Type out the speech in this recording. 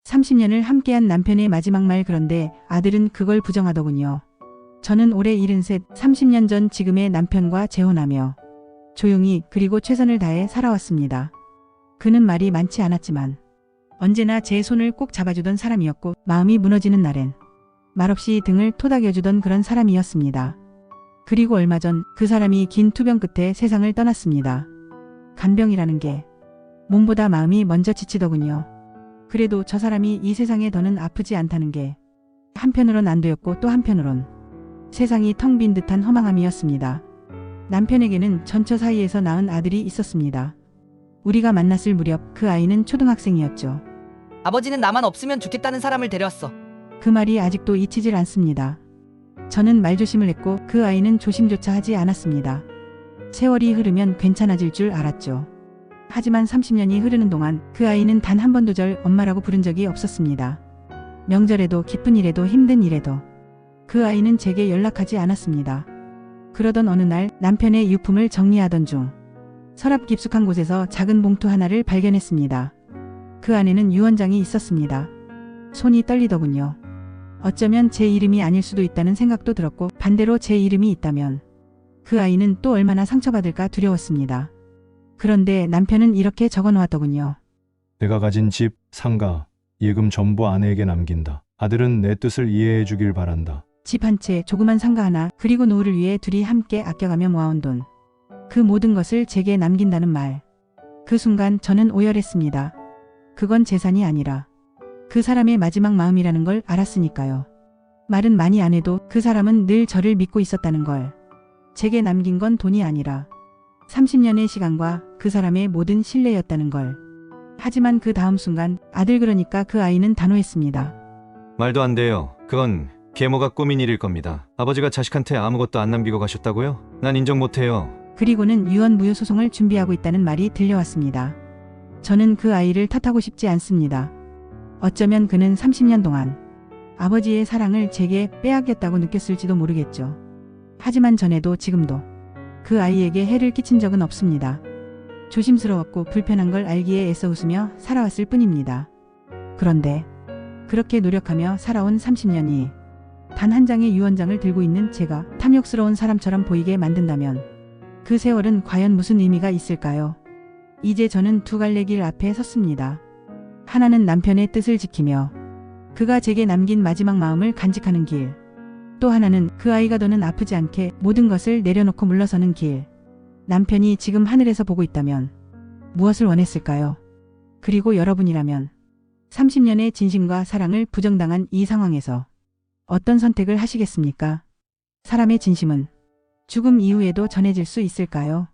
30년을 함께한 남편의 마지막 말. 그런데 아들은 그걸 부정하더군요. 저는 올해 73, 30년 전 지금의 남편과 재혼하며 조용히 그리고 최선을 다해 살아왔습니다. 그는 말이 많지 않았지만 언제나 제 손을 꼭 잡아주던 사람이었고 마음이 무너지는 날엔 말없이 등을 토닥여주던 그런 사람이었습니다. 그리고 얼마 전 그 사람이 긴 투병 끝에 세상을 떠났습니다. 간병이라는 게 몸보다 마음이 먼저 지치더군요. 그래도 저 사람이 이 세상에 더는 아프지 않다는 게 한편으론 안도였고 또 한편으론 세상이 텅 빈 듯한 허망함이었습니다. 남편에게는 전처 사이에서 낳은 아들이 있었습니다. 우리가 만났을 무렵 그 아이는 초등학생이었죠. 아버지는 나만 없으면 좋겠다는 사람을 데려왔어. 그 말이 아직도 잊히질 않습니다. 저는 말조심을 했고 그 아이는 조심조차 하지 않았습니다. 세월이 흐르면 괜찮아질 줄 알았죠. 하지만 30년이 흐르는 동안 그 아이는 단 한 번도 절 엄마라고 부른 적이 없었습니다. 명절에도 기쁜 일에도 힘든 일에도 그 아이는 제게 연락하지 않았습니다. 그러던 어느 날 남편의 유품을 정리하던 중 서랍 깊숙한 곳에서 작은 봉투 하나를 발견했습니다. 그 안에는 유언장이 있었습니다. 손이 떨리더군요. 어쩌면 제 이름이 아닐 수도 있다는 생각도 들었고 반대로 제 이름이 있다면 그 아이는 또 얼마나 상처받을까 두려웠습니다. 그런데 남편은 이렇게 적어놓았더군요. 내가 가진 집, 상가, 예금 전부 아내에게 남긴다. 아들은 내 뜻을 이해해 주길 바란다. 집 한 채, 조그만 상가 하나, 그리고 노후를 위해 둘이 함께 아껴가며 모아온 돈. 그 모든 것을 제게 남긴다는 말. 그 순간 저는 오열했습니다. 그건 재산이 아니라 그 사람의 마지막 마음이라는 걸 알았으니까요. 말은 많이 안 해도 그 사람은 늘 저를 믿고 있었다는 걸. 제게 남긴 건 돈이 아니라 30년의 시간과 그 사람의 모든 신뢰였다는 걸. 하지만 그 다음 순간 아들, 그러니까 그 아이는 단호했습니다. 말도 안 돼요. 그건 계모가 꾸민 일일 겁니다. 아버지가 자식한테 아무것도 안 남기고 가셨다고요? 난 인정 못해요. 그리고는 유언 무효 소송을 준비하고 있다는 말이 들려왔습니다. 저는 그 아이를 탓하고 싶지 않습니다. 어쩌면 그는 30년 동안 아버지의 사랑을 제게 빼앗겼다고 느꼈을지도 모르겠죠. 하지만 전에도 지금도 그 아이에게 해를 끼친 적은 없습니다. 조심스러웠고 불편한 걸 알기에 애써 웃으며 살아왔을 뿐입니다. 그런데 그렇게 노력하며 살아온 30년이 단 한 장의 유언장을 들고 있는 제가 탐욕스러운 사람처럼 보이게 만든다면 그 세월은 과연 무슨 의미가 있을까요? 이제 저는 두 갈래 길 앞에 섰습니다. 하나는 남편의 뜻을 지키며 그가 제게 남긴 마지막 마음을 간직하는 길. 또 하나는 그 아이가 더는 아프지 않게 모든 것을 내려놓고 물러서는 길. 남편이 지금 하늘에서 보고 있다면 무엇을 원했을까요? 그리고 여러분이라면 30년의 진심과 사랑을 부정당한 이 상황에서 어떤 선택을 하시겠습니까? 사람의 진심은 죽음 이후에도 전해질 수 있을까요?